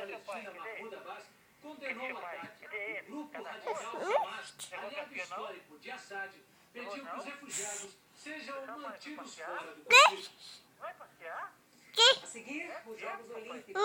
Palestina Mahmoud Abbas condenou o ataque. O grupo radical Hamas, aliado histórico de Assad, pediu que os refugiados sejam mantidos fora do conflito. Vai passear? A seguir, os Jogos Olímpicos.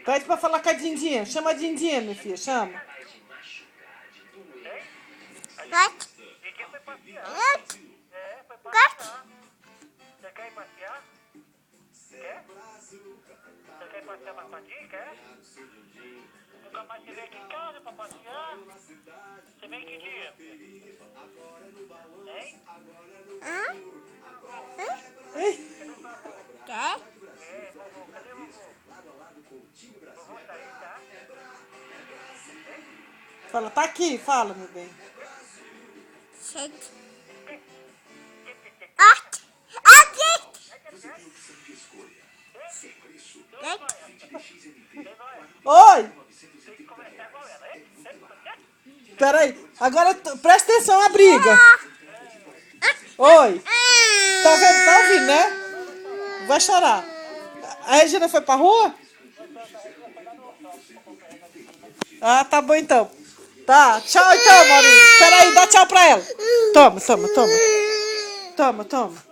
Pede pra falar com a Dindinha. Chama a Dindinha, minha filha. Chama. Ninguém foi passear. Foi passear. Você quer ir passear? Quer? Você quer ir passear na Padinha? Quer? Nunca mais você vem aqui em casa pra passear? Você vem que dia? Hein? Vovô, cadê o vovô? Vovô tá aí, tá? Fala, tá aqui. Fala, meu bem. Oi! Peraí, agora presta atenção à briga. Oi! Tá vendo? Tá ouvindo, né? Vai chorar. A Regina foi pra rua? Ah, tá bom então. Tá, tchau então, Maurinho. Peraí, dá tchau pra ela. Toma. Toma.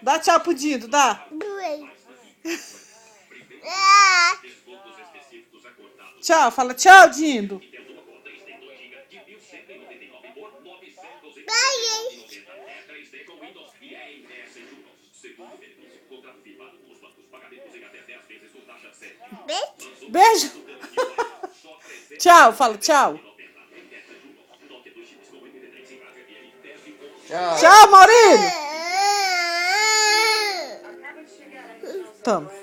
Dá tchau pro Dindo, dá. Tchau, fala tchau, Dindo. Beijo. Tchau, fala tchau. Tchau, Maurílio. Toma.